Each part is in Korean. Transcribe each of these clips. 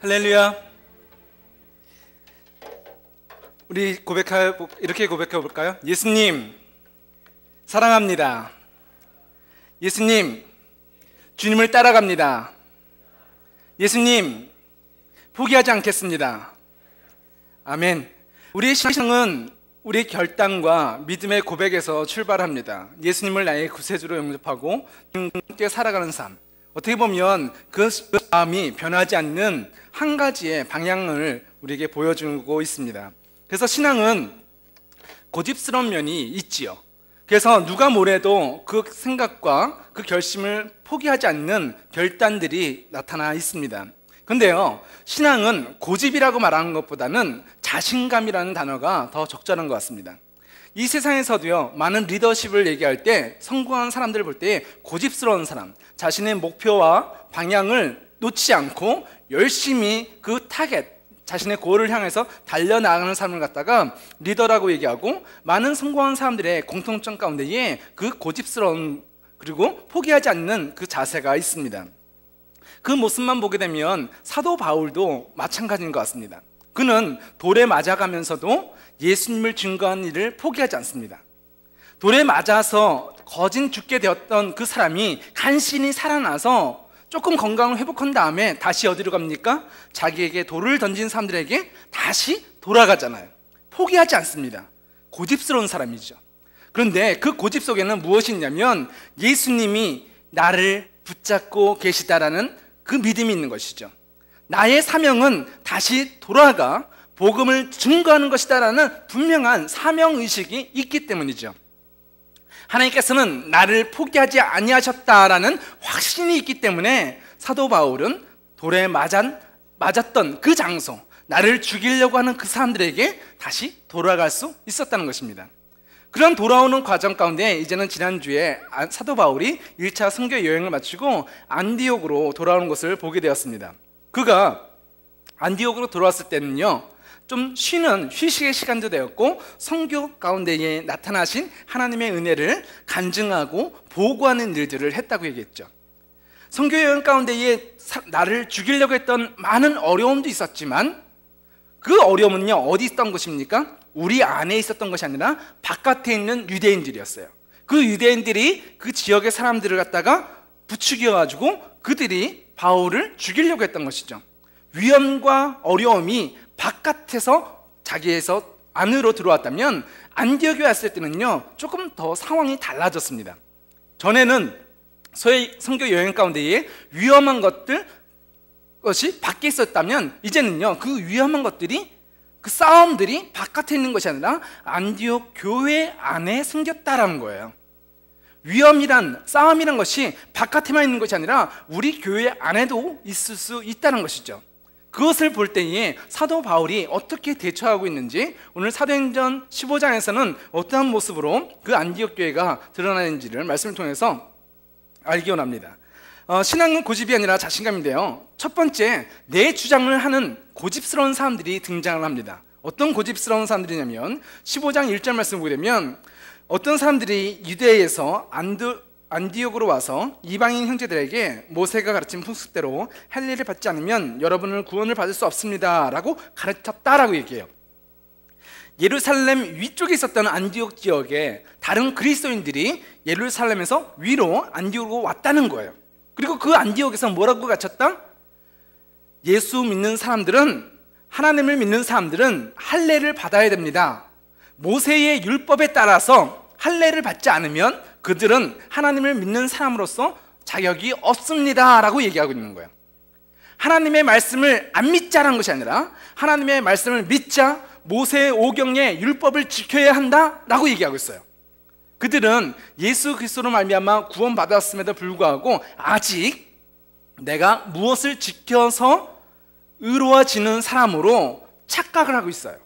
할렐루야. 우리 이렇게 고백해 볼까요? 예수님 사랑합니다. 예수님 주님을 따라갑니다. 예수님 포기하지 않겠습니다. 아멘. 우리의 신앙은 우리의 결단과 믿음의 고백에서 출발합니다. 예수님을 나의 구세주로 영접하고 함께 살아가는 삶. 어떻게 보면 그 마음이 변하지 않는 한 가지의 방향을 우리에게 보여주고 있습니다. 그래서 신앙은 고집스러운 면이 있지요. 그래서 누가 뭐래도 그 생각과 그 결심을 포기하지 않는 결단들이 나타나 있습니다. 근데요, 신앙은 고집이라고 말하는 것보다는 자신감이라는 단어가 더 적절한 것 같습니다. 이 세상에서도요, 많은 리더십을 얘기할 때 성공한 사람들을 볼 때 고집스러운 사람, 자신의 목표와 방향을 놓치지 않고 열심히 그 타겟, 자신의 골을 향해서 달려나가는 사람을 갖다가 리더라고 얘기하고, 많은 성공한 사람들의 공통점 가운데에 그 고집스러운 그리고 포기하지 않는 그 자세가 있습니다. 그 모습만 보게 되면 사도 바울도 마찬가지인 것 같습니다. 그는 돌에 맞아가면서도 예수님을 증거한 일을 포기하지 않습니다. 돌에 맞아서 거진 죽게 되었던 그 사람이 간신히 살아나서 조금 건강을 회복한 다음에 다시 어디로 갑니까? 자기에게 돌을 던진 사람들에게 다시 돌아가잖아요. 포기하지 않습니다. 고집스러운 사람이죠. 그런데 그 고집 속에는 무엇이 있냐면 예수님이 나를 붙잡고 계시다라는 그 믿음이 있는 것이죠. 나의 사명은 다시 돌아가 복음을 증거하는 것이다라는 분명한 사명의식이 있기 때문이죠. 하나님께서는 나를 포기하지 아니하셨다라는 확신이 있기 때문에 사도 바울은 돌에 맞았던 그 장소, 나를 죽이려고 하는 그 사람들에게 다시 돌아갈 수 있었다는 것입니다. 그런 돌아오는 과정 가운데 이제는 지난주에 사도 바울이 1차 선교 여행을 마치고 안디옥으로 돌아오는 것을 보게 되었습니다. 그가 안디옥으로 돌아왔을 때는요, 좀 휴식의 시간도 되었고 선교 가운데에 나타나신 하나님의 은혜를 간증하고 보고하는 일들을 했다고 얘기했죠. 선교 여행 가운데에 나를 죽이려고 했던 많은 어려움도 있었지만 그 어려움은요, 어디 있었던 것입니까? 우리 안에 있었던 것이 아니라 바깥에 있는 유대인들이었어요. 그 유대인들이 그 지역의 사람들을 갖다가 부추겨가지고 그들이 바울을 죽이려고 했던 것이죠. 위험과 어려움이 바깥에서 자기에서 안으로 들어왔다면 안디옥에 왔을 때는요, 조금 더 상황이 달라졌습니다. 전에는 소위 선교 여행 가운데에 위험한 것이 밖에 있었다면 이제는요, 그 위험한 것들이, 그 싸움들이 바깥에 있는 것이 아니라 안디옥 교회 안에 생겼다라는 거예요. 위험이란, 싸움이란 것이 바깥에만 있는 것이 아니라 우리 교회 안에도 있을 수 있다는 것이죠. 그것을 볼 때에 사도 바울이 어떻게 대처하고 있는지, 오늘 사도행전 15장에서는 어떠한 모습으로 그 안디옥 교회가 드러나는지를 말씀을 통해서 알기 원합니다. 신앙은 고집이 아니라 자신감인데요, 첫 번째, 내 주장을 하는 고집스러운 사람들이 등장을 합니다. 어떤 고집스러운 사람들이냐면 15장 1절 말씀을 보게 되면 어떤 사람들이 유대에서 안디옥으로 와서 이방인 형제들에게 모세가 가르친 풍습대로 할례를 받지 않으면 여러분은 구원을 받을 수 없습니다 라고 가르쳤다라고 얘기해요. 예루살렘 위쪽에 있었던 안디옥 지역에 다른 그리스도인들이 예루살렘에서 위로 안디옥으로 왔다는 거예요. 그리고 그 안디옥에서 뭐라고 가르쳤다? 예수 믿는 사람들은, 하나님을 믿는 사람들은 할례를 받아야 됩니다. 모세의 율법에 따라서 할례를 받지 않으면 그들은 하나님을 믿는 사람으로서 자격이 없습니다 라고 얘기하고 있는 거예요. 하나님의 말씀을 안 믿자라는 것이 아니라 하나님의 말씀을 믿자, 모세의 오경의 율법을 지켜야 한다 라고 얘기하고 있어요. 그들은 예수 그리스도로 말미암아 구원받았음에도 불구하고 아직 내가 무엇을 지켜서 의로워지는 사람으로 착각을 하고 있어요.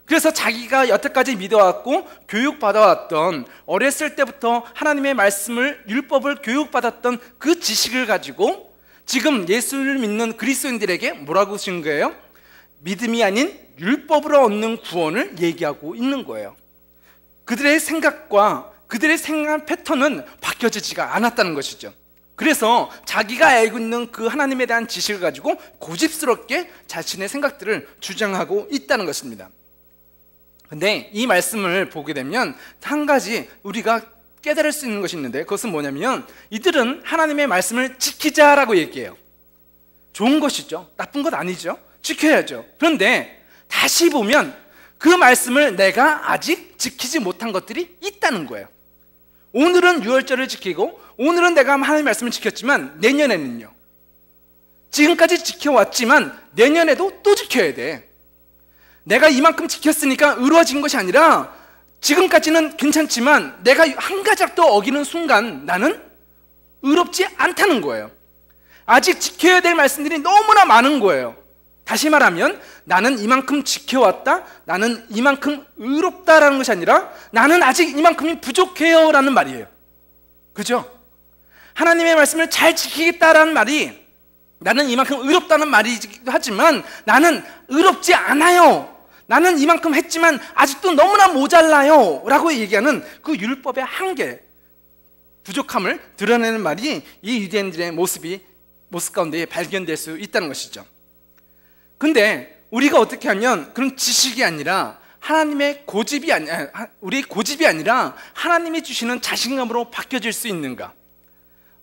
그래서 자기가 여태까지 믿어왔고 교육받아왔던, 어렸을 때부터 하나님의 말씀을, 율법을 교육받았던 그 지식을 가지고 지금 예수를 믿는 그리스도인들에게 뭐라고 하신 거예요? 믿음이 아닌 율법으로 얻는 구원을 얘기하고 있는 거예요. 그들의 생각과 그들의 생각 패턴은 바뀌어지지가 않았다는 것이죠. 그래서 자기가 알고 있는 그 하나님에 대한 지식을 가지고 고집스럽게 자신의 생각들을 주장하고 있다는 것입니다. 근데 이 말씀을 보게 되면 한 가지 우리가 깨달을 수 있는 것이 있는데, 그것은 뭐냐면 이들은 하나님의 말씀을 지키자라고 얘기해요. 좋은 것이죠. 나쁜 것 아니죠. 지켜야죠. 그런데 다시 보면 그 말씀을 내가 아직 지키지 못한 것들이 있다는 거예요. 오늘은 유월절을 지키고 오늘은 내가 하나님의 말씀을 지켰지만 내년에는요, 지금까지 지켜왔지만 내년에도 또 지켜야 돼. 내가 이만큼 지켰으니까 의로워진 것이 아니라 지금까지는 괜찮지만 내가 한 가지라도 어기는 순간 나는 의롭지 않다는 거예요. 아직 지켜야 될 말씀들이 너무나 많은 거예요. 다시 말하면 나는 이만큼 지켜왔다, 나는 이만큼 의롭다라는 것이 아니라 나는 아직 이만큼이 부족해요 라는 말이에요. 그죠? 하나님의 말씀을 잘 지키겠다라는 말이 나는 이만큼 의롭다는 말이기도 하지만 나는 의롭지 않아요, 나는 이만큼 했지만 아직도 너무나 모자라요 라고 얘기하는 그 율법의 한계, 부족함을 드러내는 말이 이 유대인들의 모습 가운데 발견될 수 있다는 것이죠. 근데 우리가 어떻게 하면 그런 지식이 아니라 하나님의 고집이 아니라, 우리의 고집이 아니라 하나님이 주시는 자신감으로 바뀌어질 수 있는가?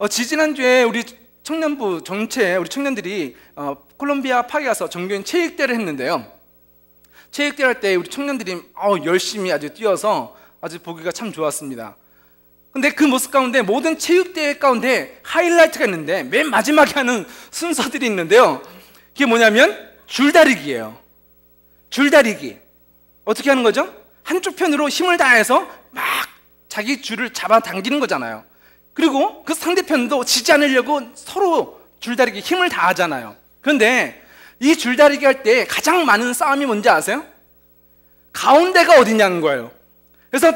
지지난주에 우리 청년부 전체 우리 청년들이 콜롬비아 파에 가서 정교인 체육대회를 했는데요. 체육대회 할 때 우리 청년들이 열심히 아주 뛰어서 아주 보기가 참 좋았습니다. 근데 그 모습 가운데 모든 체육대회 가운데 하이라이트가 있는데 맨 마지막에 하는 순서들이 있는데요. 그게 뭐냐면 줄다리기예요. 줄다리기. 어떻게 하는 거죠? 한쪽 편으로 힘을 다해서 막 자기 줄을 잡아당기는 거잖아요. 그리고 그 상대편도 지지 않으려고 서로 줄다리기 힘을 다하잖아요. 그런데 이 줄다리기 할 때 가장 많은 싸움이 뭔지 아세요? 가운데가 어디냐는 거예요. 그래서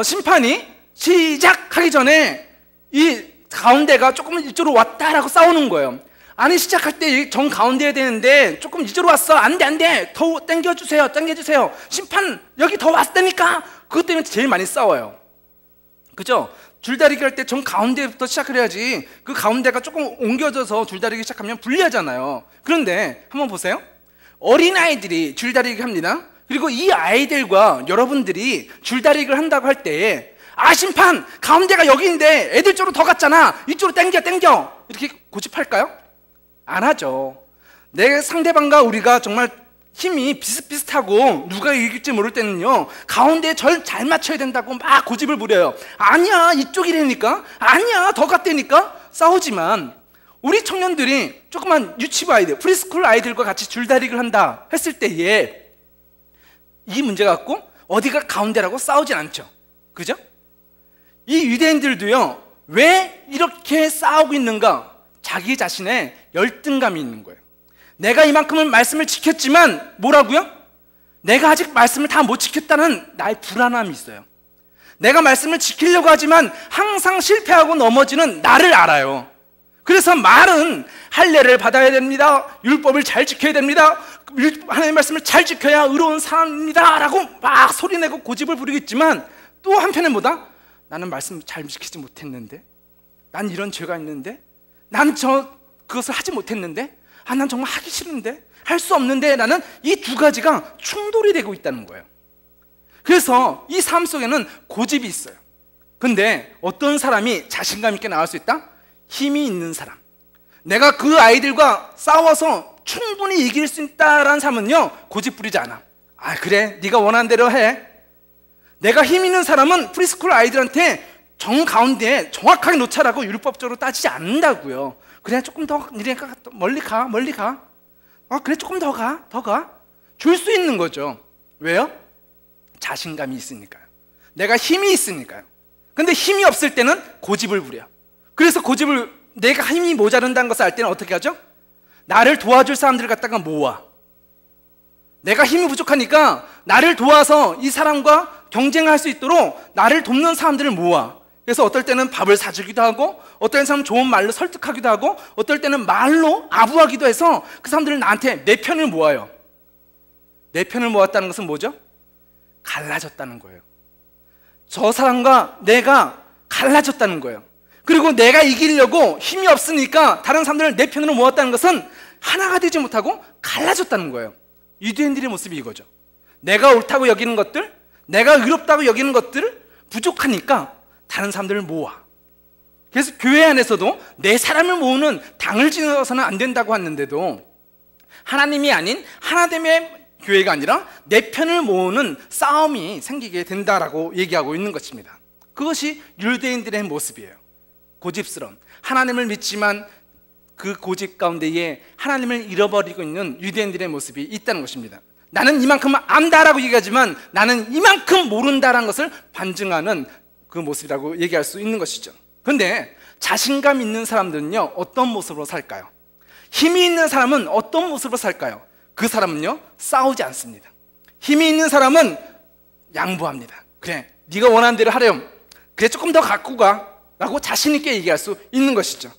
심판이 시작하기 전에 이 가운데가 조금 이쪽으로 왔다라고 싸우는 거예요. 아니, 시작할 때 정 가운데에 되는데 조금 이쪽으로 왔어. 안 돼. 더 당겨주세요. 심판 여기 더 왔다니까. 그것 때문에 제일 많이 싸워요. 그죠? 줄다리기 할 때 정 가운데부터 시작을 해야지 그 가운데가 조금 옮겨져서 줄다리기 시작하면 불리하잖아요. 그런데 한번 보세요. 어린아이들이 줄다리기 합니다. 그리고 이 아이들과 여러분들이 줄다리기를 한다고 할 때 심판 가운데가 여기인데 애들 쪽으로 더 갔잖아, 이쪽으로 당겨 이렇게 고집할까요? 안 하죠. 내 상대방과 우리가 정말 힘이 비슷비슷하고 누가 이길지 모를 때는요, 가운데에 절 잘 맞춰야 된다고 막 고집을 부려요. 아니야, 이쪽이라니까, 아니야, 더 갔다니까. 싸우지만 우리 청년들이 조그만 유치부 아이들, 프리스쿨 아이들과 같이 줄다리기를 한다 했을 때에 이 문제 갖고 어디가 가운데라고 싸우진 않죠. 그죠? 이 유대인들도요, 왜 이렇게 싸우고 있는가? 자기 자신의 열등감이 있는 거예요. 내가 이만큼은 말씀을 지켰지만 뭐라고요? 내가 아직 말씀을 다 못 지켰다는 나의 불안함이 있어요. 내가 말씀을 지키려고 하지만 항상 실패하고 넘어지는 나를 알아요. 그래서 말은 할례를 받아야 됩니다, 율법을 잘 지켜야 됩니다, 하나님의 말씀을 잘 지켜야 의로운 사람입니다 라고 막 소리내고 고집을 부리겠지만 또 한편에 뭐다? 나는 말씀 잘 지키지 못했는데, 난 이런 죄가 있는데, 난 그것을 하지 못했는데, 난 정말 하기 싫은데, 할 수 없는데, 라는 이 두 가지가 충돌이 되고 있다는 거예요. 그래서 이 삶 속에는 고집이 있어요. 근데 어떤 사람이 자신감 있게 나올 수 있다? 힘이 있는 사람, 내가 그 아이들과 싸워서 충분히 이길 수 있다라는 사람은요, 고집 부리지 않아. 그래, 네가 원하는 대로 해. 내가 힘 있는 사람은 프리스쿨 아이들한테 정 가운데에 정확하게 놓자라고 율법적으로 따지지 않는다고요. 그래, 조금 더 니네가 멀리 가. 그래, 조금 더 가. 줄 수 있는 거죠. 왜요? 자신감이 있으니까요. 내가 힘이 있으니까요. 근데 힘이 없을 때는 고집을 부려. 그래서 내가 힘이 모자른다는 것을 알 때는 어떻게 하죠? 나를 도와줄 사람들을 갖다가 모아. 내가 힘이 부족하니까 나를 도와서 이 사람과 경쟁할 수 있도록 나를 돕는 사람들을 모아. 그래서 어떨 때는 밥을 사주기도 하고, 어떤 사람은 좋은 말로 설득하기도 하고, 어떨 때는 말로 아부하기도 해서 그 사람들은 나한테 내 편을 모아요. 내 편을 모았다는 것은 뭐죠? 갈라졌다는 거예요. 저 사람과 내가 갈라졌다는 거예요. 그리고 내가 이기려고 힘이 없으니까 다른 사람들을 내 편으로 모았다는 것은 하나가 되지 못하고 갈라졌다는 거예요. 유대인들의 모습이 이거죠. 내가 옳다고 여기는 것들, 내가 의롭다고 여기는 것들을 부족하니까 다른 사람들을 모아. 그래서 교회 안에서도 내 사람을 모으는 당을 지어서는 안 된다고 하는데도 하나님이 아닌 하나됨의 교회가 아니라 내 편을 모으는 싸움이 생기게 된다라고 얘기하고 있는 것입니다. 그것이 유대인들의 모습이에요. 고집스러운, 하나님을 믿지만 그 고집 가운데에 하나님을 잃어버리고 있는 유대인들의 모습이 있다는 것입니다. 나는 이만큼 안다라고 얘기하지만 나는 이만큼 모른다라는 것을 반증하는 그 모습이라고 얘기할 수 있는 것이죠. 그런데 자신감 있는 사람들은요, 어떤 모습으로 살까요? 힘이 있는 사람은 어떤 모습으로 살까요? 그 사람은요, 싸우지 않습니다. 힘이 있는 사람은 양보합니다. 그래, 네가 원하는 대로 하렴. 그래, 조금 더 갖고 가 라고 자신 있게 얘기할 수 있는 것이죠.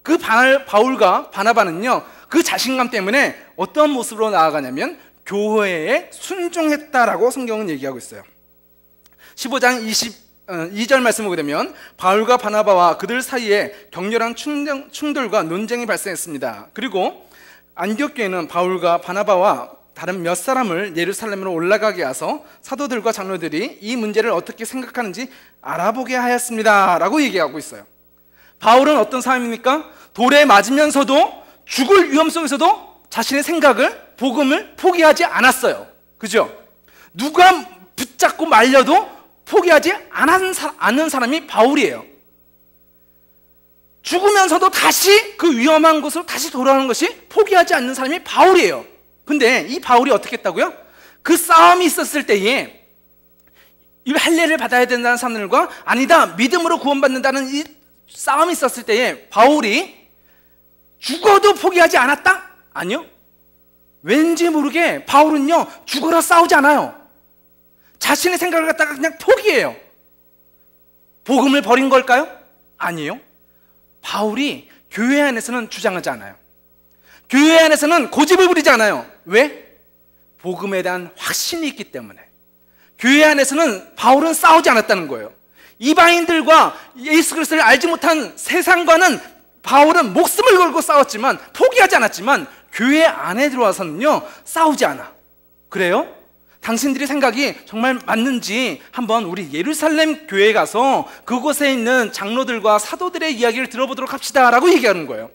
그 바울과 바나바는요, 그 자신감 때문에 어떤 모습으로 나아가냐면 교회에 순종했다라고 성경은 얘기하고 있어요. 15장 22절 말씀을 보게 되면 바울과 바나바와 그들 사이에 격렬한 충돌과 논쟁이 발생했습니다. 그리고 안디옥 교회는 바울과 바나바와 다른 몇 사람을 예루살렘으로 올라가게 해서 사도들과 장로들이 이 문제를 어떻게 생각하는지 알아보게 하였습니다 라고 얘기하고 있어요. 바울은 어떤 사람입니까? 돌에 맞으면서도 죽을 위험 속에서도 자신의 생각을, 복음을 포기하지 않았어요. 그죠? 누가 붙잡고 말려도 포기하지 않은 사람이 바울이에요. 죽으면서도 다시 그 위험한 곳으로 다시 돌아오는 것이 포기하지 않는 사람이 바울이에요. 근데 이 바울이 어떻게 했다고요? 그 싸움이 있었을 때에 이 할례를 받아야 된다는 사람들과 아니다, 믿음으로 구원받는다는 이 싸움이 있었을 때에 바울이 죽어도 포기하지 않았다? 아니요. 왠지 모르게 바울은요, 죽어라 싸우지 않아요. 자신의 생각을 갖다가 그냥 포기해요. 복음을 버린 걸까요? 아니에요. 바울이 교회 안에서는 주장하지 않아요. 교회 안에서는 고집을 부리지 않아요. 왜? 복음에 대한 확신이 있기 때문에. 교회 안에서는 바울은 싸우지 않았다는 거예요. 이방인들과 예수 그리스도를 알지 못한 세상과는 바울은 목숨을 걸고 싸웠지만, 포기하지 않았지만 교회 안에 들어와서는요, 싸우지 않아. 그래요? 당신들의 생각이 정말 맞는지 한번 우리 예루살렘 교회에 가서 그곳에 있는 장로들과 사도들의 이야기를 들어보도록 합시다 라고 얘기하는 거예요.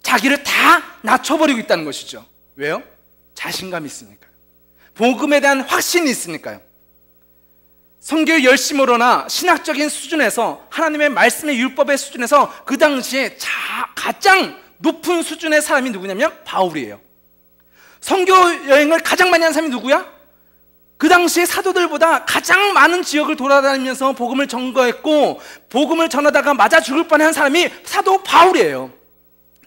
자기를 다 낮춰버리고 있다는 것이죠. 왜요? 자신감이 있으니까요. 복음에 대한 확신이 있으니까요. 성교의 열심으로나 신학적인 수준에서, 하나님의 말씀의 율법의 수준에서 그 당시에 가장 높은 수준의 사람이 누구냐면 바울이에요. 선교 여행을 가장 많이 한 사람이 누구야? 그 당시에 사도들보다 가장 많은 지역을 돌아다니면서 복음을 전거했고 복음을 전하다가 맞아 죽을 뻔한 사람이 사도 바울이에요.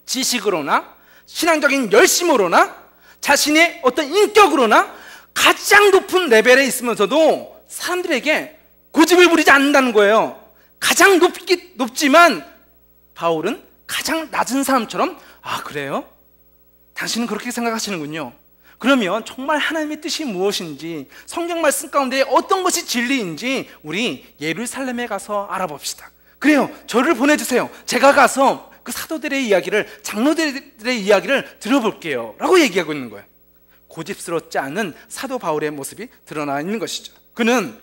지식으로나 신앙적인 열심으로나 자신의 어떤 인격으로나 가장 높은 레벨에 있으면서도 사람들에게 고집을 부리지 않는다는 거예요. 가장 높지만 바울은 가장 낮은 사람처럼, 아 그래요? 당신은 그렇게 생각하시는군요. 그러면 정말 하나님의 뜻이 무엇인지, 성경 말씀 가운데 어떤 것이 진리인지 우리 예루살렘에 가서 알아봅시다. 그래요, 저를 보내주세요. 제가 가서 그 사도들의 이야기를, 장로들의 이야기를 들어볼게요 라고 얘기하고 있는 거예요. 고집스럽지 않은 사도 바울의 모습이 드러나 있는 것이죠. 그는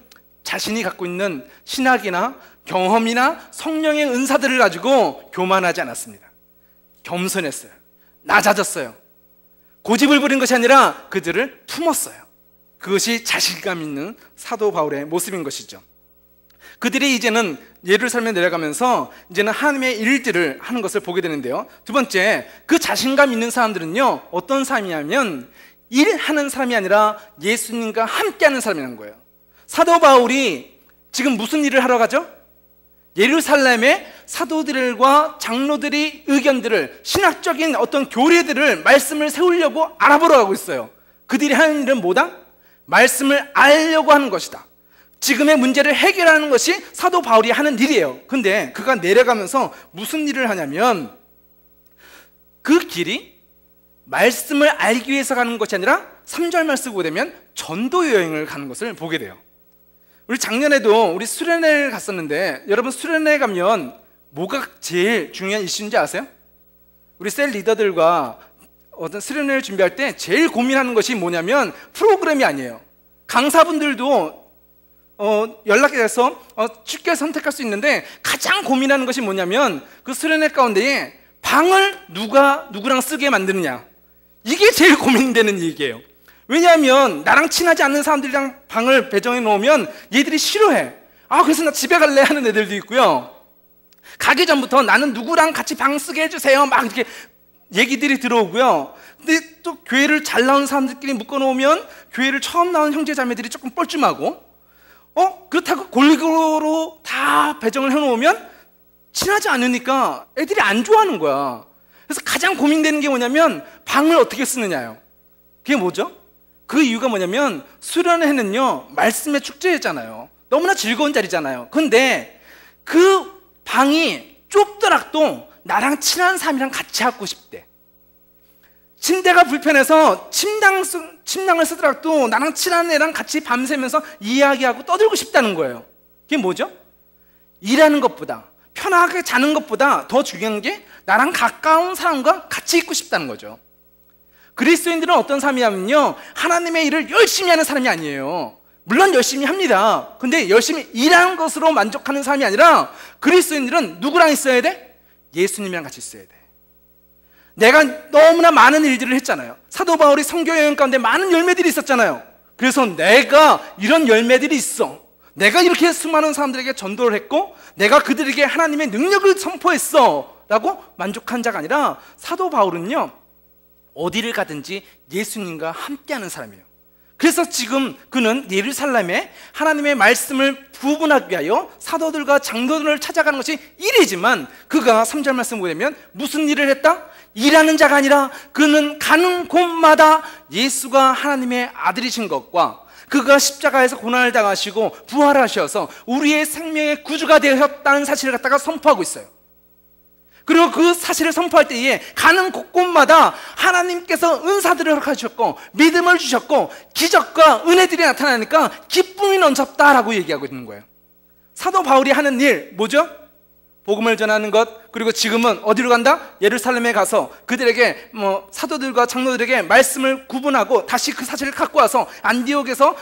자신이 갖고 있는 신학이나 경험이나 성령의 은사들을 가지고 교만하지 않았습니다. 겸손했어요. 낮아졌어요. 고집을 부린 것이 아니라 그들을 품었어요. 그것이 자신감 있는 사도 바울의 모습인 것이죠. 그들이 이제는 예루살렘에 내려가면서 이제는 하나님의 일들을 하는 것을 보게 되는데요. 두 번째, 그 자신감 있는 사람들은요, 어떤 사람이냐면 일하는 사람이 아니라 예수님과 함께하는 사람이라는 거예요. 사도 바울이 지금 무슨 일을 하러 가죠? 예루살렘의 사도들과 장로들이 의견들을, 신학적인 어떤 교리들을, 말씀을 세우려고 알아보러 가고 있어요. 그들이 하는 일은 뭐다? 말씀을 알려고 하는 것이다. 지금의 문제를 해결하는 것이 사도 바울이 하는 일이에요. 근데 그가 내려가면서 무슨 일을 하냐면 그 길이 말씀을 알기 위해서 가는 것이 아니라 3절 말씀 보게 되면 전도 여행을 가는 것을 보게 돼요. 우리 작년에도 우리 수련회를 갔었는데, 여러분 수련회 가면 뭐가 제일 중요한 이슈인지 아세요? 우리 셀 리더들과 어떤 수련회를 준비할 때 제일 고민하는 것이 뭐냐면 프로그램이 아니에요. 강사분들도 연락이 돼서 쉽게 선택할 수 있는데 가장 고민하는 것이 뭐냐면 그 수련회 가운데에 방을 누구랑 쓰게 만드느냐. 이게 제일 고민되는 얘기예요. 왜냐하면 나랑 친하지 않는 사람들이랑 방을 배정해 놓으면 얘들이 싫어해. 그래서 나 집에 갈래 하는 애들도 있고요. 가기 전부터 나는 누구랑 같이 방 쓰게 해주세요 막 이렇게 얘기들이 들어오고요. 근데 또 교회를 잘 나오는 사람들끼리 묶어놓으면 교회를 처음 나온 형제자매들이 조금 뻘쭘하고 그렇다고 골고루 다 배정을 해놓으면 친하지 않으니까 애들이 안 좋아하는 거야. 그래서 가장 고민되는 게 뭐냐면 방을 어떻게 쓰느냐요. 그게 뭐죠? 그 이유가 뭐냐면 수련회는요 말씀의 축제잖아요. 너무나 즐거운 자리잖아요. 근데 그 방이 좁더라도 나랑 친한 사람이랑 같이 하고 싶대. 침대가 불편해서 침낭을 쓰더라도 나랑 친한 애랑 같이 밤새면서 이야기하고 떠들고 싶다는 거예요. 그게 뭐죠? 일하는 것보다, 편하게 자는 것보다 더 중요한 게 나랑 가까운 사람과 같이 있고 싶다는 거죠. 그리스도인들은 어떤 사람이냐면요, 하나님의 일을 열심히 하는 사람이 아니에요. 물론 열심히 합니다. 근데 열심히 일하는 것으로 만족하는 사람이 아니라 그리스도인들은 누구랑 있어야 돼? 예수님이랑 같이 있어야 돼. 내가 너무나 많은 일들을 했잖아요. 사도 바울이 선교 여행 가운데 많은 열매들이 있었잖아요. 그래서 내가 이런 열매들이 있어, 내가 이렇게 수많은 사람들에게 전도를 했고 내가 그들에게 하나님의 능력을 선포했어 라고 만족한 자가 아니라 사도 바울은요 어디를 가든지 예수님과 함께하는 사람이에요. 그래서 지금 그는 예루살렘에 하나님의 말씀을 부분하기 위하여 사도들과 장로들을 찾아가는 것이 일이지만 그가 3절 말씀 보면 무슨 일을 했다? 일하는 자가 아니라 그는 가는 곳마다 예수가 하나님의 아들이신 것과 그가 십자가에서 고난을 당하시고 부활하셔서 우리의 생명의 구주가 되셨다는 사실을 갖다가 선포하고 있어요. 그리고 그 사실을 선포할 때에 가는 곳곳마다 하나님께서 은사들을 허락하셨고 믿음을 주셨고 기적과 은혜들이 나타나니까 기쁨이 넘쳤다라고 얘기하고 있는 거예요. 사도 바울이 하는 일 뭐죠? 복음을 전하는 것. 그리고 지금은 어디로 간다? 예루살렘에 가서 그들에게 사도들과 장로들에게 말씀을 구분하고 다시 그 사실을 갖고 와서 안디옥에서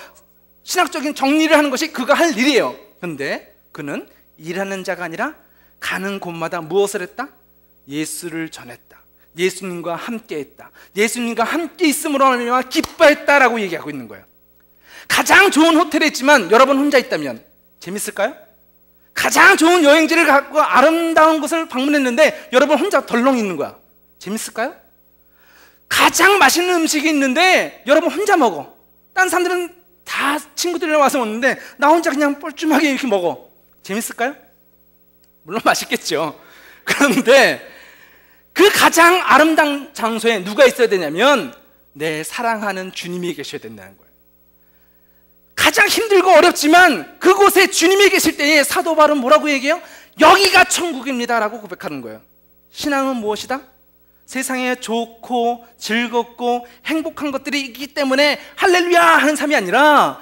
신학적인 정리를 하는 것이 그가 할 일이에요. 그런데 그는 일하는 자가 아니라 가는 곳마다 무엇을 했다? 예수를 전했다. 예수님과 함께 했다. 예수님과 함께 있음으로 말미암아 기뻐했다라고 얘기하고 있는 거예요. 가장 좋은 호텔에 있지만 여러분 혼자 있다면 재밌을까요? 가장 좋은 여행지를 갖고 아름다운 곳을 방문했는데 여러분 혼자 덜렁 있는 거야. 재밌을까요? 가장 맛있는 음식이 있는데 여러분 혼자 먹어. 딴 사람들은 다 친구들이랑 와서 먹는데 나 혼자 그냥 뻘쭘하게 이렇게 먹어. 재밌을까요? 물론 맛있겠죠. 그런데 그 가장 아름다운 장소에 누가 있어야 되냐면 내 사랑하는 주님이 계셔야 된다는 거예요. 가장 힘들고 어렵지만 그곳에 주님이 계실 때에 사도 바울은 뭐라고 얘기해요? 여기가 천국입니다 라고 고백하는 거예요. 신앙은 무엇이다? 세상에 좋고 즐겁고 행복한 것들이 있기 때문에 할렐루야 하는 삶이 아니라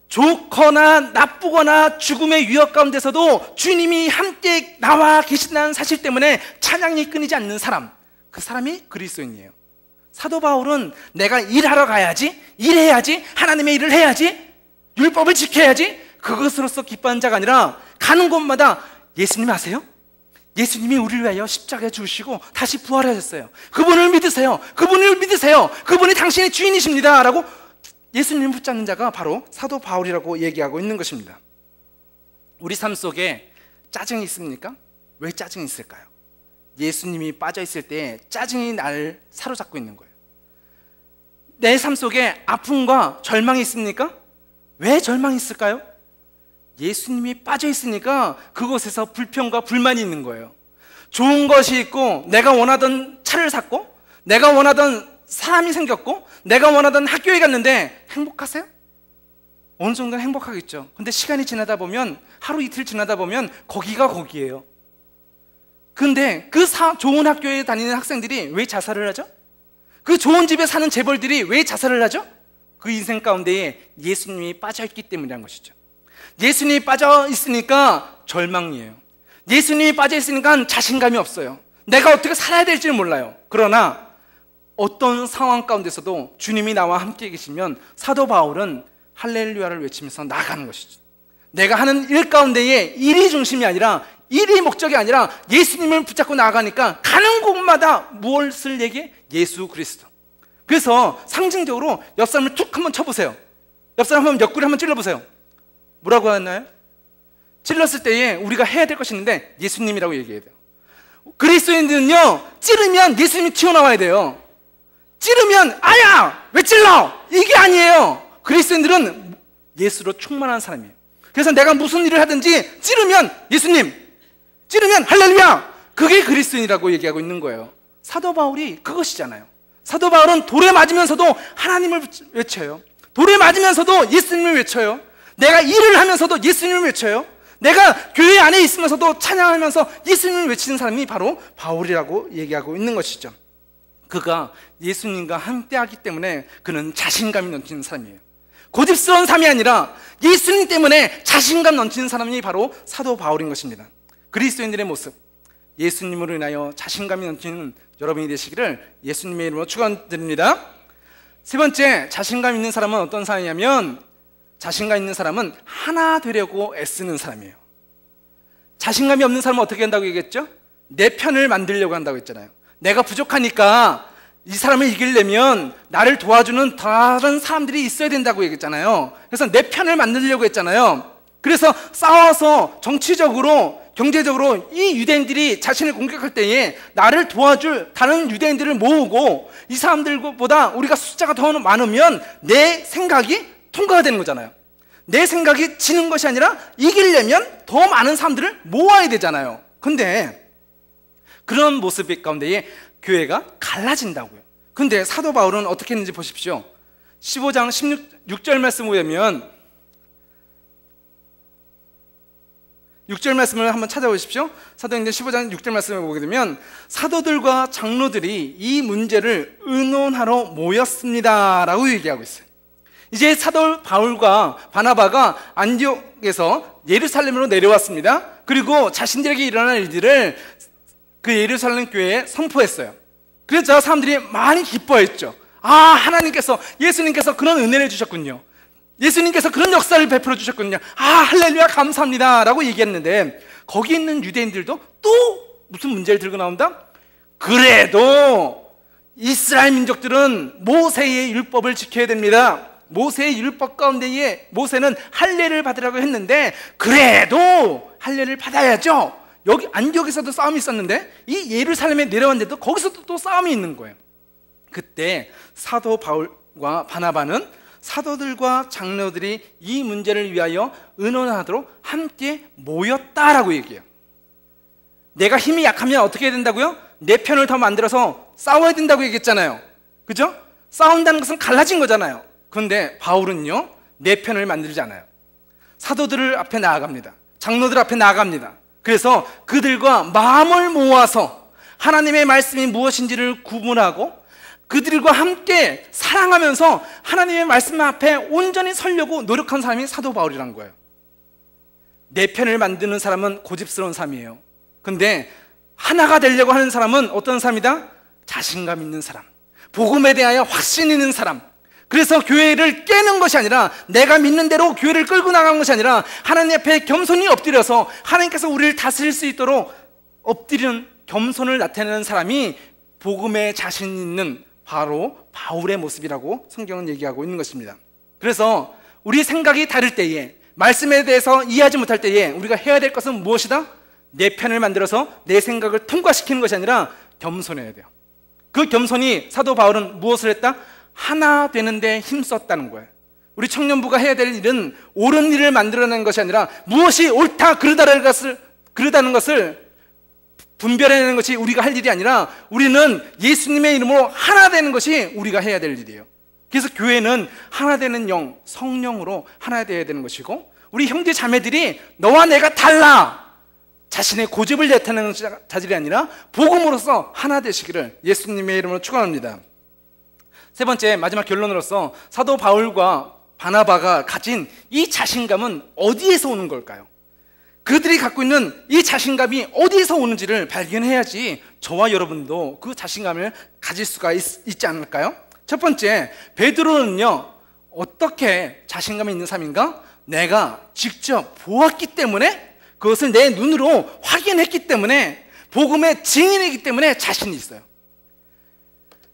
좋거나 나쁘거나 죽음의 위협 가운데서도 주님이 함께 나와 계신다는 사실 때문에 찬양이 끊이지 않는 사람, 그 사람이 그리스도인이에요. 사도 바울은 내가 일하러 가야지, 일해야지, 하나님의 일을 해야지, 율법을 지켜야지, 그것으로서 기뻐하는 자가 아니라 가는 곳마다 예수님 아세요? 예수님이 우리를 위하여 십자가에 죽으시고 다시 부활하셨어요. 그분을 믿으세요. 그분을 믿으세요. 그분이 당신의 주인이십니다 라고 예수님을 붙잡는 자가 바로 사도 바울이라고 얘기하고 있는 것입니다. 우리 삶 속에 짜증이 있습니까? 왜 짜증이 있을까요? 예수님이 빠져 있을 때 짜증이 나를 사로잡고 있는 거예요. 내 삶 속에 아픔과 절망이 있습니까? 왜 절망이 있을까요? 예수님이 빠져 있으니까 그곳에서 불평과 불만이 있는 거예요. 좋은 것이 있고 내가 원하던 차를 샀고 내가 원하던 사람이 생겼고 내가 원하던 학교에 갔는데 행복하세요? 어느 정도는 행복하겠죠. 근데 시간이 지나다 보면 하루 이틀 지나다 보면 거기가 거기예요. 근데 그 좋은 학교에 다니는 학생들이 왜 자살을 하죠? 그 좋은 집에 사는 재벌들이 왜 자살을 하죠? 그 인생 가운데에 예수님이 빠져있기 때문이라는 것이죠. 예수님이 빠져 있으니까 절망이에요. 예수님이 빠져 있으니까 자신감이 없어요. 내가 어떻게 살아야 될지를 몰라요. 그러나 어떤 상황 가운데서도 주님이 나와 함께 계시면 사도 바울은 할렐루야를 외치면서 나가는 것이죠. 내가 하는 일 가운데에 일이 중심이 아니라, 일이 목적이 아니라 예수님을 붙잡고 나아가니까 가는 곳마다 무엇을 얘기해? 예수 그리스도. 그래서 상징적으로 옆 사람을 툭 한번 쳐보세요. 옆 사람 한번 옆구리 한번 찔러보세요. 뭐라고 하나요? 찔렀을 때에 우리가 해야 될 것이 있는데 예수님이라고 얘기해야 돼요. 그리스도인들은요, 찌르면 예수님이 튀어나와야 돼요. 찌르면 아야! 왜 찔러? 이게 아니에요. 그리스도인들은 예수로 충만한 사람이에요. 그래서 내가 무슨 일을 하든지 찌르면 예수님, 찌르면 할렐루야! 그게 그리스도인이라고 얘기하고 있는 거예요. 사도 바울이 그것이잖아요. 사도 바울은 돌에 맞으면서도 하나님을 외쳐요. 돌에 맞으면서도 예수님을 외쳐요. 내가 일을 하면서도 예수님을 외쳐요. 내가 교회 안에 있으면서도 찬양하면서 예수님을 외치는 사람이 바로 바울이라고 얘기하고 있는 것이죠. 그가 예수님과 함께하기 때문에 그는 자신감이 넘치는 사람이에요. 고집스러운 삶이 아니라 예수님 때문에 자신감 넘치는 사람이 바로 사도 바울인 것입니다. 그리스도인들의 모습, 예수님으로 인하여 자신감이 넘치는 여러분이 되시기를 예수님의 이름으로 축원드립니다. 세 번째, 자신감 있는 사람은 어떤 사람이냐면, 자신감 있는 사람은 하나 되려고 애쓰는 사람이에요. 자신감이 없는 사람은 어떻게 한다고 얘기했죠? 내 편을 만들려고 한다고 했잖아요. 내가 부족하니까 이 사람을 이기려면 나를 도와주는 다른 사람들이 있어야 된다고 얘기했잖아요. 그래서 내 편을 만들려고 했잖아요. 그래서 싸워서 정치적으로, 경제적으로 이 유대인들이 자신을 공격할 때에 나를 도와줄 다른 유대인들을 모으고, 이 사람들보다 우리가 숫자가 더 많으면 내 생각이 통과가 되는 거잖아요. 내 생각이 지는 것이 아니라 이기려면 더 많은 사람들을 모아야 되잖아요. 근데 그런 모습 가운데에 교회가 갈라진다고요. 근데 사도 바울은 어떻게 했는지 보십시오. 15장 16절 말씀을 보면, 6절 말씀을 한번 찾아보십시오. 사도행전 15장 6절 말씀을 보게 되면, 사도들과 장로들이 이 문제를 의논하러 모였습니다 라고 얘기하고 있어요. 이제 사도 바울과 바나바가 안디옥에서 예루살렘으로 내려왔습니다. 그리고 자신들에게 일어난 일들을 그 예루살렘 교회에 선포했어요. 그래서 사람들이 많이 기뻐했죠. 아, 하나님께서, 예수님께서 그런 은혜를 주셨군요. 예수님께서 그런 역사를 베풀어 주셨군요. 아, 할렐루야, 감사합니다 라고 얘기했는데, 거기 있는 유대인들도 또 무슨 문제를 들고 나온다? 그래도 이스라엘 민족들은 모세의 율법을 지켜야 됩니다. 모세의 율법 가운데에 모세는 할례를 받으라고 했는데, 그래도 할례를 받아야죠. 여기 안디옥에서도 싸움이 있었는데 이 예루살렘에 내려왔는데도 거기서도 또 싸움이 있는 거예요. 그때 사도 바울과 바나바는 사도들과 장로들이 이 문제를 위하여 의논하도록 함께 모였다라고 얘기해요. 내가 힘이 약하면 어떻게 해야 된다고요? 내 편을 더 만들어서 싸워야 된다고 얘기했잖아요. 그죠? 싸운다는 것은 갈라진 거잖아요. 그런데 바울은요, 내 편을 만들지 않아요. 사도들 앞에 나아갑니다. 장로들 앞에 나아갑니다. 그래서 그들과 마음을 모아서 하나님의 말씀이 무엇인지를 구분하고 그들과 함께 사랑하면서 하나님의 말씀 앞에 온전히 서려고 노력한 사람이 사도 바울이란 거예요. 내 편을 만드는 사람은 고집스러운 사람이에요. 근데 하나가 되려고 하는 사람은 어떤 사람이다? 자신감 있는 사람, 복음에 대하여 확신 있는 사람. 그래서 교회를 깨는 것이 아니라, 내가 믿는 대로 교회를 끌고 나가는 것이 아니라 하나님 앞에 겸손히 엎드려서 하나님께서 우리를 다스릴 수 있도록 엎드리는 겸손을 나타내는 사람이 복음에 자신 있는 바로 바울의 모습이라고 성경은 얘기하고 있는 것입니다. 그래서 우리 생각이 다를 때에, 말씀에 대해서 이해하지 못할 때에 우리가 해야 될 것은 무엇이다? 내 편을 만들어서 내 생각을 통과시키는 것이 아니라 겸손해야 돼요. 그 겸손이 사도 바울은 무엇을 했다? 하나 되는데 힘썼다는 거예요. 우리 청년부가 해야 될 일은 옳은 일을 만들어내는 것이 아니라 무엇이 옳다 그르다는 것을 분별해내는 것이 우리가 할 일이 아니라, 우리는 예수님의 이름으로 하나 되는 것이 우리가 해야 될 일이에요. 그래서 교회는 하나 되는 영, 성령으로 하나 되어야 되는 것이고, 우리 형제 자매들이 너와 내가 달라, 자신의 고집을 나타내는 자질이 아니라 복음으로서 하나 되시기를 예수님의 이름으로 축원합니다. 세 번째, 마지막 결론으로서 사도 바울과 바나바가 가진 이 자신감은 어디에서 오는 걸까요? 그들이 갖고 있는 이 자신감이 어디서 오는지를 발견해야지 저와 여러분도 그 자신감을 가질 수가 있지 않을까요? 첫 번째, 베드로는요, 어떻게 자신감이 있는 사람인가? 내가 직접 보았기 때문에, 그것을 내 눈으로 확인했기 때문에, 복음의 증인이기 때문에 자신이 있어요.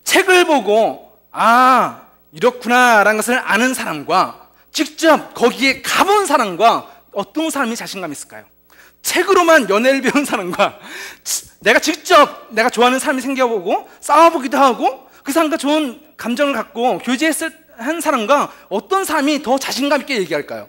책을 보고 아, 이렇구나 라는 것을 아는 사람과 직접 거기에 가본 사람과 어떤 사람이 자신감이 있을까요? 책으로만 연애를 배운 사람과 내가 직접 내가 좋아하는 사람이 생겨보고 싸워보기도 하고 그 사람과 좋은 감정을 갖고 한 사람과 어떤 사람이 더 자신감 있게 얘기할까요?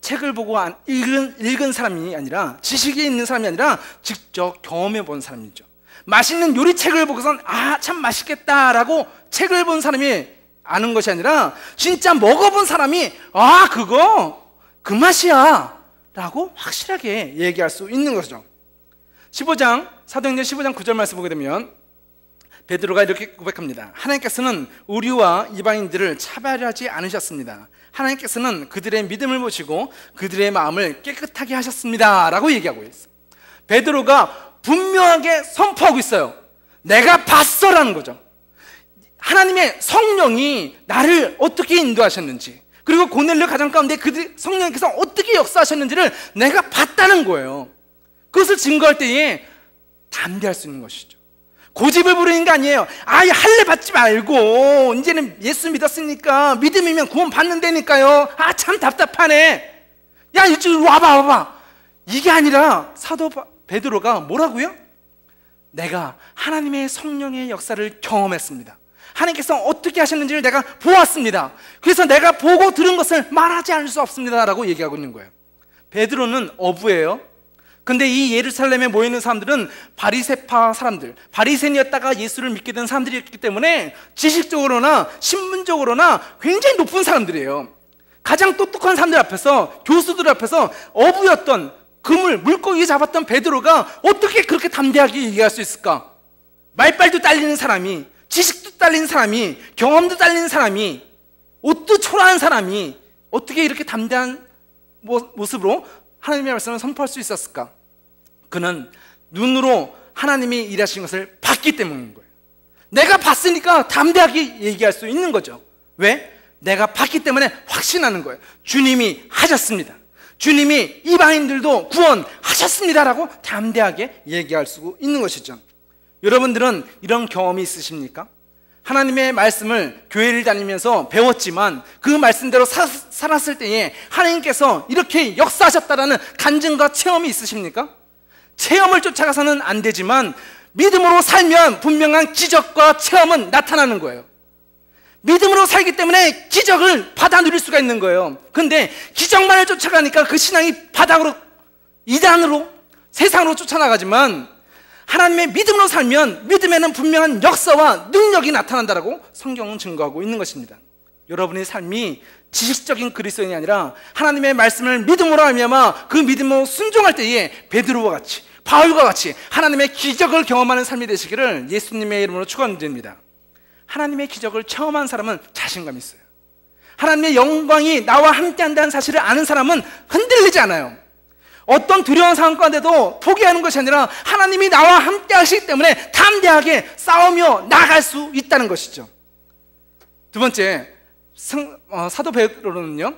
책을 보고 읽은 사람이 아니라, 지식이 있는 사람이 아니라 직접 경험해 본 사람이죠. 맛있는 요리책을 보고선 아, 참 맛있겠다라고 책을 본 사람이 아는 것이 아니라 진짜 먹어본 사람이 아, 그거 그 맛이야 라고 확실하게 얘기할 수 있는 거죠. 사도행전 15장 9절 말씀 보게 되면 베드로가 이렇게 고백합니다. 하나님께서는 우리와 이방인들을 차별하지 않으셨습니다. 하나님께서는 그들의 믿음을 보시고 그들의 마음을 깨끗하게 하셨습니다 라고 얘기하고 있어요. 베드로가 분명하게 선포하고 있어요. 내가 봤어라는 거죠. 하나님의 성령이 나를 어떻게 인도하셨는지, 그리고 고넬료 가정 가운데 그들 성령께서 어떻게 역사하셨는지를 내가 봤다는 거예요. 그것을 증거할 때에 담대할 수 있는 것이죠. 고집을 부리는 게 아니에요. 아예 할례 받지 말고 이제는 예수 믿었으니까 믿음이면 구원 받는다니까요. 아, 참 답답하네. 야, 이쪽으로 와봐. 이게 아니라 사도 베드로가 뭐라고요? 내가 하나님의 성령의 역사를 경험했습니다. 하나님께서 어떻게 하셨는지를 내가 보았습니다. 그래서 내가 보고 들은 것을 말하지 않을 수 없습니다 라고 얘기하고 있는 거예요. 베드로는 어부예요. 근데 이 예루살렘에 모여있는 사람들은 바리새파 사람들, 바리새인이었다가 예수를 믿게 된 사람들이었기 때문에 지식적으로나 신분적으로나 굉장히 높은 사람들이에요. 가장 똑똑한 사람들 앞에서, 교수들 앞에서 어부였던, 물고기 잡았던 베드로가 어떻게 그렇게 담대하게 얘기할 수 있을까? 말빨도 딸리는 사람이, 지식도 딸리는 사람이, 경험도 딸리는 사람이, 옷도 초라한 사람이 어떻게 이렇게 담대한 모습으로 하나님의 말씀을 선포할 수 있었을까? 그는 눈으로 하나님이 일하신 것을 봤기 때문인 거예요. 내가 봤으니까 담대하게 얘기할 수 있는 거죠. 왜? 내가 봤기 때문에 확신하는 거예요. 주님이 하셨습니다. 주님이 이방인들도 구원하셨습니다라고 담대하게 얘기할 수 있는 것이죠. 여러분들은 이런 경험이 있으십니까? 하나님의 말씀을 교회를 다니면서 배웠지만 그 말씀대로 살았을 때에 하나님께서 이렇게 역사하셨다라는 간증과 체험이 있으십니까? 체험을 쫓아가서는 안 되지만 믿음으로 살면 분명한 기적과 체험은 나타나는 거예요. 믿음으로 살기 때문에 기적을 받아 누릴 수가 있는 거예요. 근데 기적만을 쫓아가니까 그 신앙이 바닥으로, 이단으로, 세상으로 쫓아나가지만 하나님의 믿음으로 살면 믿음에는 분명한 역사와 능력이 나타난다라고 성경은 증거하고 있는 것입니다. 여러분의 삶이 지식적인 그리스도인이 아니라 하나님의 말씀을 믿음으로 알미암아 그 믿음으로 순종할 때에 베드로와 같이, 바울과 같이 하나님의 기적을 경험하는 삶이 되시기를 예수님의 이름으로 축원드립니다. 하나님의 기적을 체험한 사람은 자신감이 있어요. 하나님의 영광이 나와 함께한다는 사실을 아는 사람은 흔들리지 않아요. 어떤 두려운 상황 가운데도 포기하는 것이 아니라 하나님이 나와 함께 하시기 때문에 담대하게 싸우며 나아갈 수 있다는 것이죠. 두 번째, 사도 베드로는요,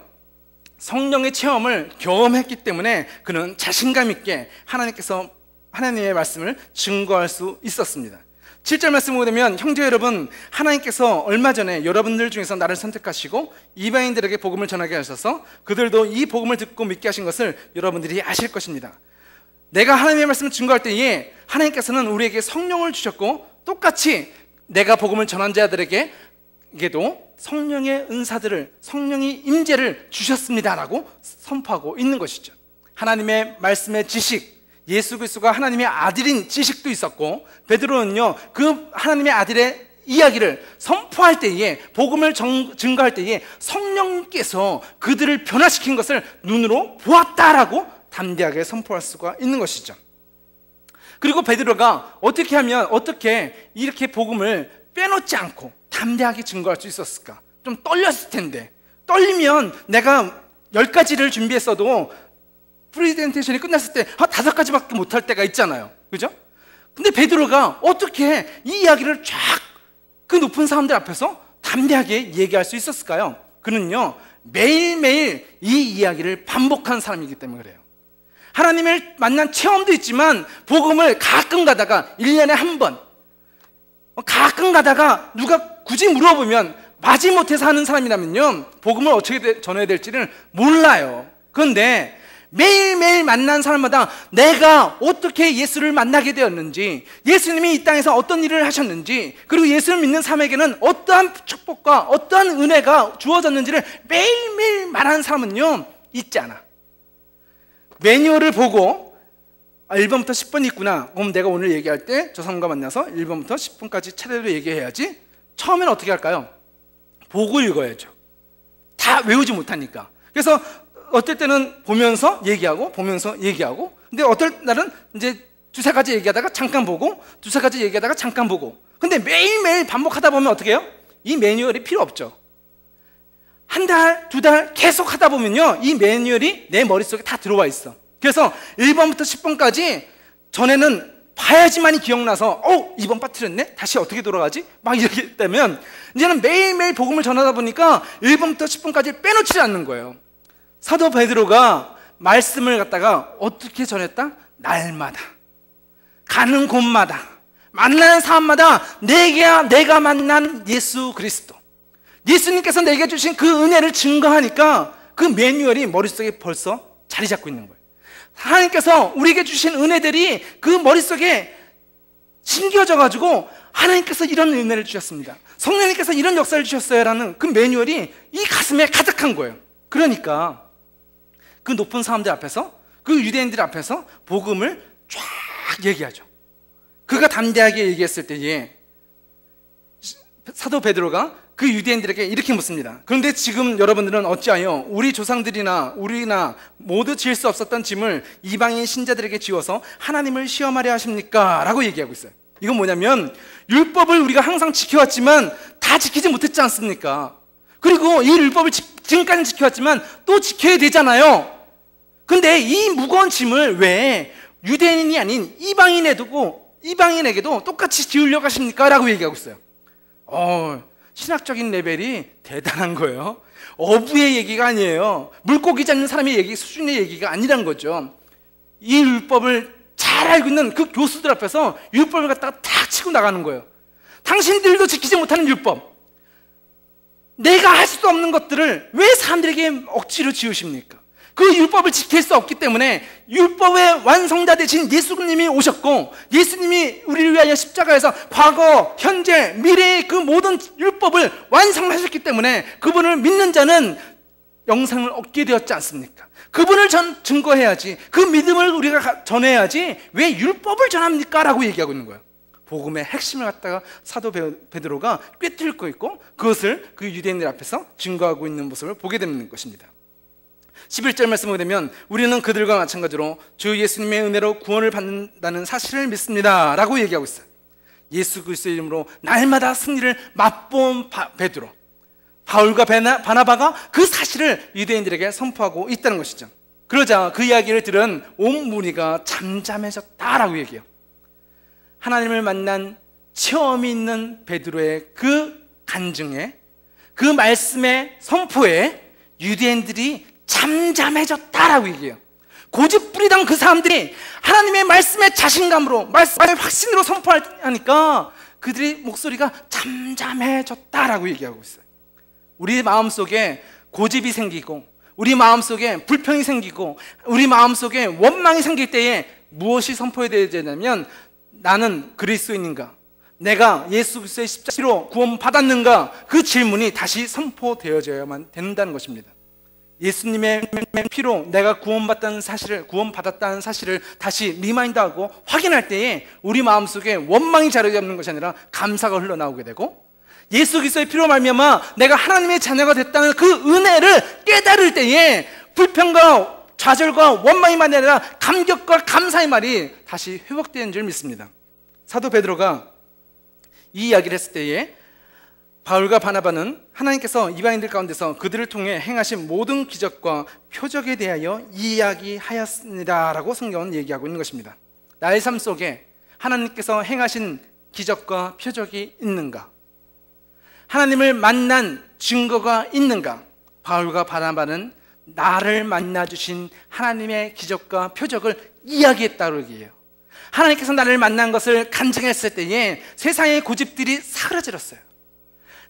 성령의 체험을 경험했기 때문에 그는 자신감 있게 하나님의 말씀을 증거할 수 있었습니다. 7절 말씀 보게 되면 형제 여러분, 하나님께서 얼마 전에 여러분들 중에서 나를 선택하시고 이방인들에게 복음을 전하게 하셔서 그들도 이 복음을 듣고 믿게 하신 것을 여러분들이 아실 것입니다. 내가 하나님의 말씀을 증거할 때에 하나님께서는 우리에게 성령을 주셨고 똑같이 내가 복음을 전한 자들에게도 성령의 은사들을, 성령의 임재를 주셨습니다라고 선포하고 있는 것이죠. 하나님의 말씀의 지식, 예수 그리스도가 하나님의 아들인 지식도 있었고, 베드로는요 그 하나님의 아들의 이야기를 선포할 때에, 복음을 증거할 때에 성령께서 그들을 변화시킨 것을 눈으로 보았다라고 담대하게 선포할 수가 있는 것이죠. 그리고 베드로가 어떻게 이렇게 복음을 빼놓지 않고 담대하게 증거할 수 있었을까? 좀 떨렸을 텐데, 떨리면 내가 10가지를 준비했어도 프레젠테이션이 끝났을 때 5가지밖에 못할 때가 있잖아요. 그죠? 근데 베드로가 어떻게 이 이야기를 쫙 그 높은 사람들 앞에서 담대하게 얘기할 수 있었을까요? 그는요, 매일매일 이 이야기를 반복한 사람이기 때문에 그래요. 하나님을 만난 체험도 있지만 복음을 가끔 가다가 1년에 한 번, 가끔 가다가 누가 굳이 물어보면 마지못해서 하는 사람이라면요, 복음을 어떻게 전해야 될지를 몰라요. 그런데 매일매일 만난 사람마다 내가 어떻게 예수를 만나게 되었는지, 예수님이 이 땅에서 어떤 일을 하셨는지, 그리고 예수를 믿는 사람에게는 어떠한 축복과 어떠한 은혜가 주어졌는지를 매일매일 말하는 사람은요, 있지 않아. 매뉴얼을 보고 1번부터 10번 있구나. 그럼 내가 오늘 얘기할 때 저 사람과 만나서 1번부터 10번까지 차례로 얘기해야지. 처음에는 어떻게 할까요? 보고 읽어야죠. 다 외우지 못하니까. 그래서 어떨 때는 보면서 얘기하고 근데 어떨 날은 이제 2-3가지 얘기하다가 잠깐 보고 2-3가지 얘기하다가 잠깐 보고. 근데 매일매일 반복하다 보면 어떻게 해요? 이 매뉴얼이 필요 없죠. 1달, 2달 계속 하다 보면요, 이 매뉴얼이 내 머릿속에 다 들어와 있어. 그래서 1번부터 10번까지 전에는 봐야지만이 기억나서 2번 빠뜨렸네? 다시 어떻게 돌아가지? 막 이렇게 되면 이제는 매일매일 복음을 전하다 보니까 1번부터 10번까지 빼놓지 않는 거예요. 사도 베드로가 말씀을 갖다가 어떻게 전했다? 날마다, 가는 곳마다, 만나는 사람마다 내가 만난 예수 그리스도, 예수님께서 내게 주신 그 은혜를 증거하니까 그 매뉴얼이 머릿속에 벌써 자리 잡고 있는 거예요. 하나님께서 우리에게 주신 은혜들이 그 머릿속에 심겨져 가지고 하나님께서 이런 은혜를 주셨습니다, 성령님께서 이런 역사를 주셨어요 라는 그 매뉴얼이 이 가슴에 가득한 거예요. 그러니까 그 높은 사람들 앞에서, 그 유대인들 앞에서 복음을 쫙 얘기하죠. 그가 담대하게 얘기했을 때에 사도 베드로가 그 유대인들에게 이렇게 묻습니다. 그런데 지금 여러분들은 어찌하여 우리 조상들이나 우리나 모두 지을 수 없었던 짐을 이방인 신자들에게 지워서 하나님을 시험하려 하십니까? 라고 얘기하고 있어요. 이건 뭐냐면 율법을 우리가 항상 지켜왔지만 다 지키지 못했지 않습니까? 그리고 이 율법을 지금까지 지켜왔지만 또 지켜야 되잖아요. 근데 이 무거운 짐을 왜 유대인이 아닌 이방인에게도 똑같이 지으려고 하십니까? 라고 얘기하고 있어요. 신학적인 레벨이 대단한 거예요. 어부의 얘기가 아니에요. 물고기 잡는 사람의 얘기 수준의 얘기가 아니란 거죠. 이 율법을 잘 알고 있는 그 교수들 앞에서 율법을 갖다가 탁 치고 나가는 거예요. 당신들도 지키지 못하는 율법, 내가 할 수 없는 것들을 왜 사람들에게 억지로 지으십니까? 그 율법을 지킬 수 없기 때문에 율법의 완성자 되신 예수님이 오셨고, 예수님이 우리를 위하여 십자가에서 과거, 현재, 미래의 그 모든 율법을 완성하셨기 때문에 그분을 믿는 자는 영생을 얻게 되었지 않습니까? 그분을 증거해야지, 그 믿음을 우리가 전해야지 왜 율법을 전합니까? 라고 얘기하고 있는 거예요. 복음의 핵심을 갖다가 사도 베드로가 꿰뚫고 있고 그것을 그 유대인들 앞에서 증거하고 있는 모습을 보게 되는 것입니다. 11절 말씀을 보게 되면 우리는 그들과 마찬가지로 주 예수님의 은혜로 구원을 받는다는 사실을 믿습니다 라고 얘기하고 있어요. 예수 그리스도의 이름으로 날마다 승리를 맛본 베드로, 바울과 바나바가 그 사실을 유대인들에게 선포하고 있다는 것이죠. 그러자 그 이야기를 들은 온 무리가 잠잠해졌다라고 얘기해요. 하나님을 만난 체험이 있는 베드로의 그 간증에, 그 말씀의 선포에 유대인들이 잠잠해졌다라고 얘기해요. 고집부리던 그 사람들이 하나님의 말씀의 자신감으로, 말씀의 확신으로 선포하니까 그들의 목소리가 잠잠해졌다라고 얘기하고 있어요. 우리 마음속에 고집이 생기고, 우리 마음속에 불평이 생기고, 우리 마음속에 원망이 생길 때에 무엇이 선포해야 되냐면, 나는 그리스도인인가? 내가 예수 그리스도의 십자가로 구원받았는가? 그 질문이 다시 선포되어져야만 된다는 것입니다. 예수님의 피로 내가 구원받았다는 사실을 다시 리마인드하고 확인할 때에 우리 마음속에 원망이 자리 잡는 것이 아니라 감사가 흘러나오게 되고, 예수 그리스도의 피로 말미암아 내가 하나님의 자녀가 됐다는 그 은혜를 깨달을 때에 불평과 좌절과 원망이만 아니라 감격과 감사의 말이 다시 회복되는 줄 믿습니다. 사도 베드로가 이 이야기를 했을 때에 바울과 바나바는 하나님께서 이방인들 가운데서 그들을 통해 행하신 모든 기적과 표적에 대하여 이야기하였습니다라고 성경은 얘기하고 있는 것입니다. 나의 삶 속에 하나님께서 행하신 기적과 표적이 있는가? 하나님을 만난 증거가 있는가? 바울과 바나바는 나를 만나주신 하나님의 기적과 표적을 이야기했다고 얘기해요. 하나님께서 나를 만난 것을 간증했을 때에 세상의 고집들이 사그라들었어요.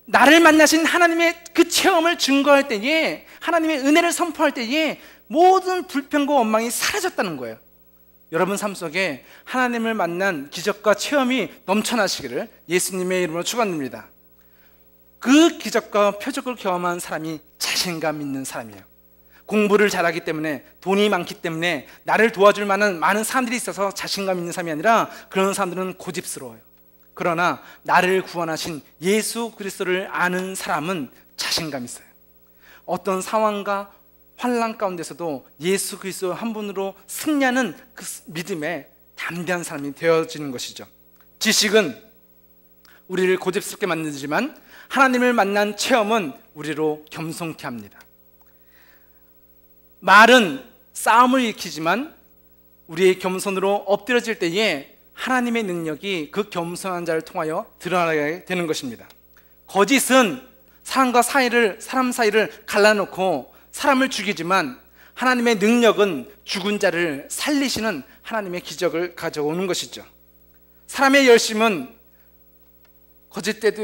나를 만나신 하나님의 그 체험을 증거할 때에, 하나님의 은혜를 선포할 때에 모든 불평과 원망이 사라졌다는 거예요. 여러분 삶 속에 하나님을 만난 기적과 체험이 넘쳐나시기를 예수님의 이름으로 축원드립니다. 그 기적과 표적을 경험한 사람이 자신감 있는 사람이에요. 공부를 잘하기 때문에, 돈이 많기 때문에 나를 도와줄 만한 많은 사람들이 있어서 자신감 있는 사람이 아니라, 그런 사람들은 고집스러워요. 그러나 나를 구원하신 예수 그리스도를 아는 사람은 자신감 있어요. 어떤 상황과 환난 가운데서도 예수 그리스도 한 분으로 승리하는 그 믿음에 담대한 사람이 되어지는 것이죠. 지식은 우리를 고집스럽게 만들지만 하나님을 만난 체험은 우리로 겸손케 합니다. 말은 싸움을 일으키지만 우리의 겸손으로 엎드려질 때에 하나님의 능력이 그 겸손한 자를 통하여 드러나게 되는 것입니다. 거짓은 사람 사이를 갈라놓고 사람을 죽이지만, 하나님의 능력은 죽은 자를 살리시는 하나님의 기적을 가져오는 것이죠. 사람의 열심은 거짓될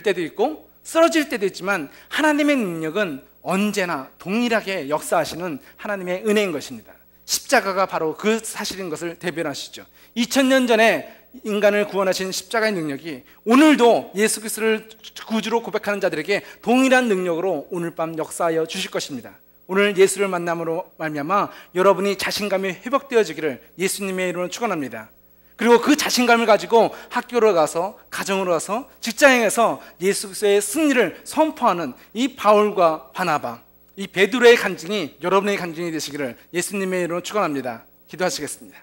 때도 있고 쓰러질 때도 있지만, 하나님의 능력은 언제나 동일하게 역사하시는 하나님의 은혜인 것입니다. 십자가가 바로 그 사실인 것을 대변하시죠. 2000년 전에 인간을 구원하신 십자가의 능력이 오늘도 예수 그리스도를 구주로 고백하는 자들에게 동일한 능력으로 오늘 밤 역사하여 주실 것입니다. 오늘 예수를 만남으로 말미암아 여러분이 자신감이 회복되어지기를 예수님의 이름으로 축원합니다. 그리고 그 자신감을 가지고 학교로 가서, 가정으로 가서, 직장에서 예수 그리스도의 승리를 선포하는 이 바울과 바나바, 이 베드로의 간증이 여러분의 간증이 되시기를 예수님의 이름으로 축원합니다. 기도하시겠습니다.